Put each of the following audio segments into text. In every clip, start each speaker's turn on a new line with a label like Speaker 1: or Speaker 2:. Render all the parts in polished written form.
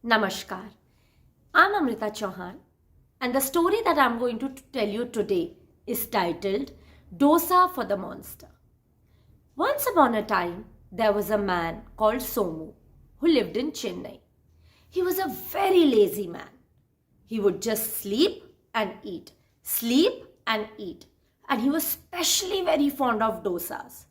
Speaker 1: Namaskar. I'm Amrita Chauhan, and the story that I'm going to tell you today is titled Dosa for the Monster. Once upon a time, there was a man called Somu who lived in Chennai. He was a very lazy man. He would just sleep and eat, and he was specially very fond of dosas.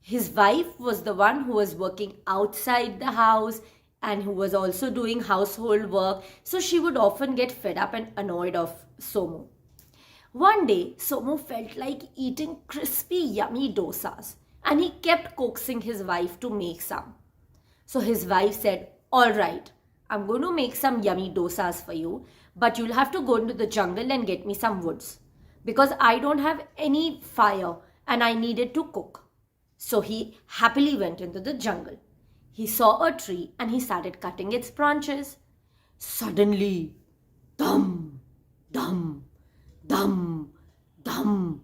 Speaker 1: His wife was the one who was working outside the house and who was also doing household work, so she would often get fed up and annoyed of Somu. One day, Somu felt like eating crispy, yummy dosas, and he kept coaxing his wife to make some. So his wife said, "All right, I'm going to make some yummy dosas for you, but you'll have to go into the jungle and get me some woods because I don't have any fire and I needed to cook." So he happily went into the jungle. He saw a tree and he started cutting its branches. Suddenly, dum, dum, dum, dum,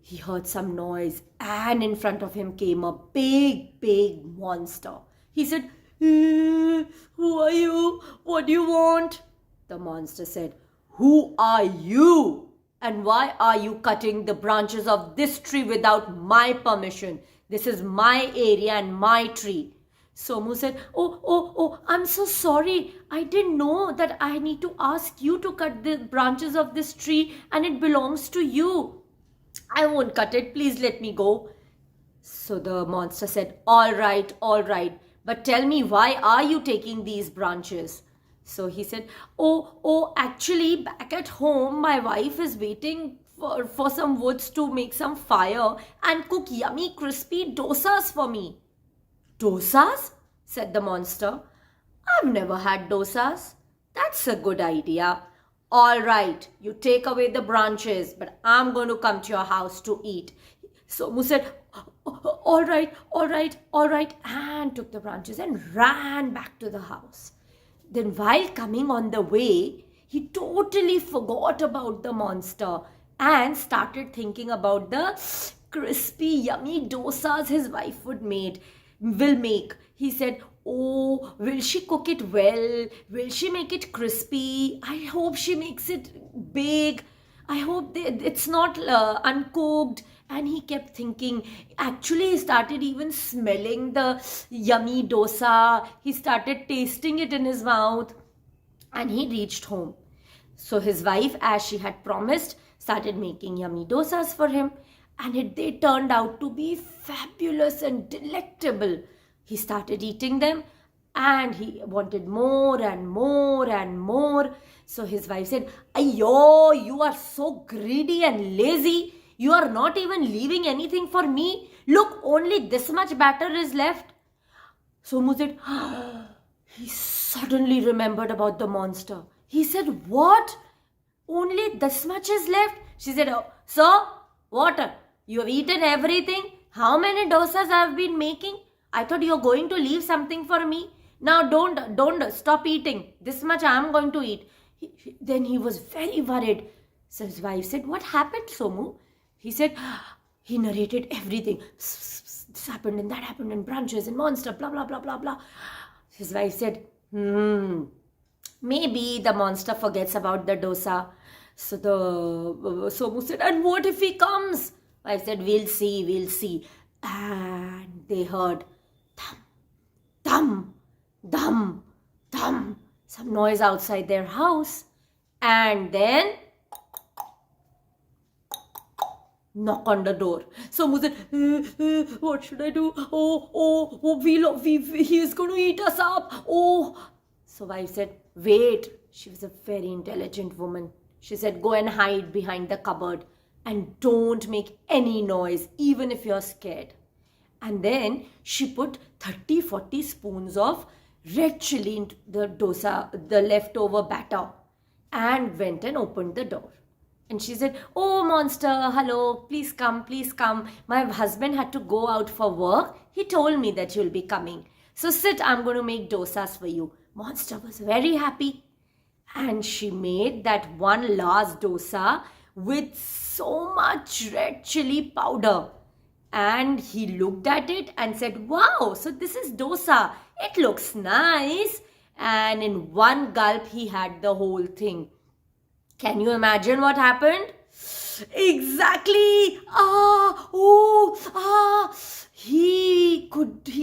Speaker 1: he heard some noise, and in front of him came a big monster. He said, "Who are you? What do you want?" The monster said, "Who are you? And why are you cutting the branches of this tree without my permission? This is my area and my tree." Somu said, Oh, I'm so sorry. I didn't know that I need to ask you to cut the branches of this tree and it belongs to you. I won't cut it. Please let me go." So the monster said, all right. But tell me, why are you taking these branches?" So he said, actually, back at home, my wife is waiting for some woods to make some fire and cook yummy, crispy dosas for me. "Dosas?" said the monster. "I've never had dosas." "That's a good idea. All right, you take away the branches, but I'm going to come to your house to eat." So Mu said, all right, and took the branches and ran back to the house. Then while coming on the way, he totally forgot about the monster and started thinking about the crispy, yummy dosas his wife will make. He said, "Oh, will she cook it well? Will she make it crispy? I hope she makes it big. I hope it's not uncooked." And he kept thinking. Actually, he started even smelling the yummy dosa. He started tasting it in his mouth. And he reached home. So his wife, as she had promised, started making yummy dosas for him. And they turned out to be fabulous and delectable. He started eating them and he wanted more and more and more. So his wife said, "Ayo, you are so greedy and lazy. You are not even leaving anything for me. Look, only this much batter is left." So Mu said, he suddenly remembered about the monster. He said, "What? Only this much is left?" She said, "So, what? You have eaten everything? How many dosas I have been making? I thought you were going to leave something for me. Now don't stop eating. This much I am going to eat." Then he was very worried. So his wife said, "What happened, Somu?" He said, he narrated everything. "This happened and that happened and branches and monster, blah, blah, blah, blah, blah." His wife said, maybe the monster forgets about the dosa. So Somu said, "And what if he comes?" Wife said, we'll see. And they heard thum, dum, dum, some noise outside their house. And then knock on the door. So Mu said, what should I do? He is going to eat us up. Oh. So wife said, wait. She was a very intelligent woman. She said, go and hide behind the cupboard and don't make any noise, even if you're scared. And then she put 30-40 spoons of red chili into the dosa, the leftover batter, and went and opened the door. And she said, "Oh, monster, hello, please come. My husband had to go out for work. He told me that you'll be coming. So sit, I'm going to make dosas for you." Monster was very happy. And she made that one last dosa with so much red chili powder. And he looked at it and said, "Wow, so this is dosa. It looks nice." and in one gulp he had the whole thing. Can you imagine what happened? Exactly. He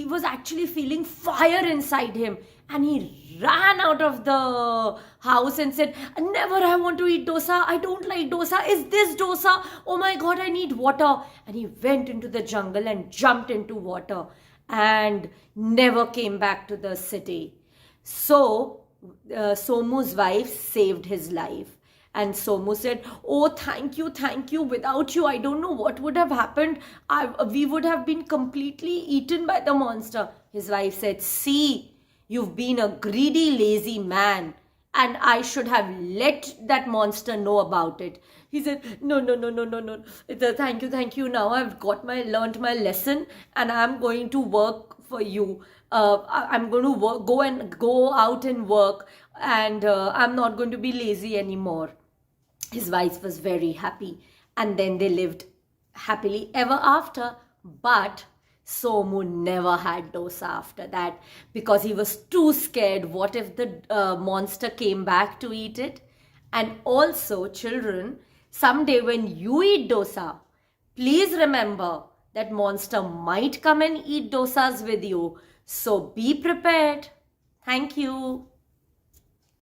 Speaker 1: was actually feeling fire inside him, and he ran out of the house and said, never, I want to eat dosa. I don't like dosa. Is this dosa? Oh my God, I need water. And he went into the jungle and jumped into water and never came back to the city. So, Somu's wife saved his life. And Somu said, oh, thank you, thank you. Without you, I don't know what would have happened. We would have been completely eaten by the monster. His wife said, see, you've been a greedy, lazy man, and I should have let that monster know about it. He said, no, no, no, no, no, no. Thank you. Now I've learned my lesson, and I'm going to work for you. I'm going to go out and work, and I'm not going to be lazy anymore. His wife was very happy, and then they lived happily ever after. But Somu never had dosa after that because he was too scared. What if the monster came back to eat it? And also, children, someday when you eat dosa, please remember that monster might come and eat dosas with you. So be prepared. Thank you.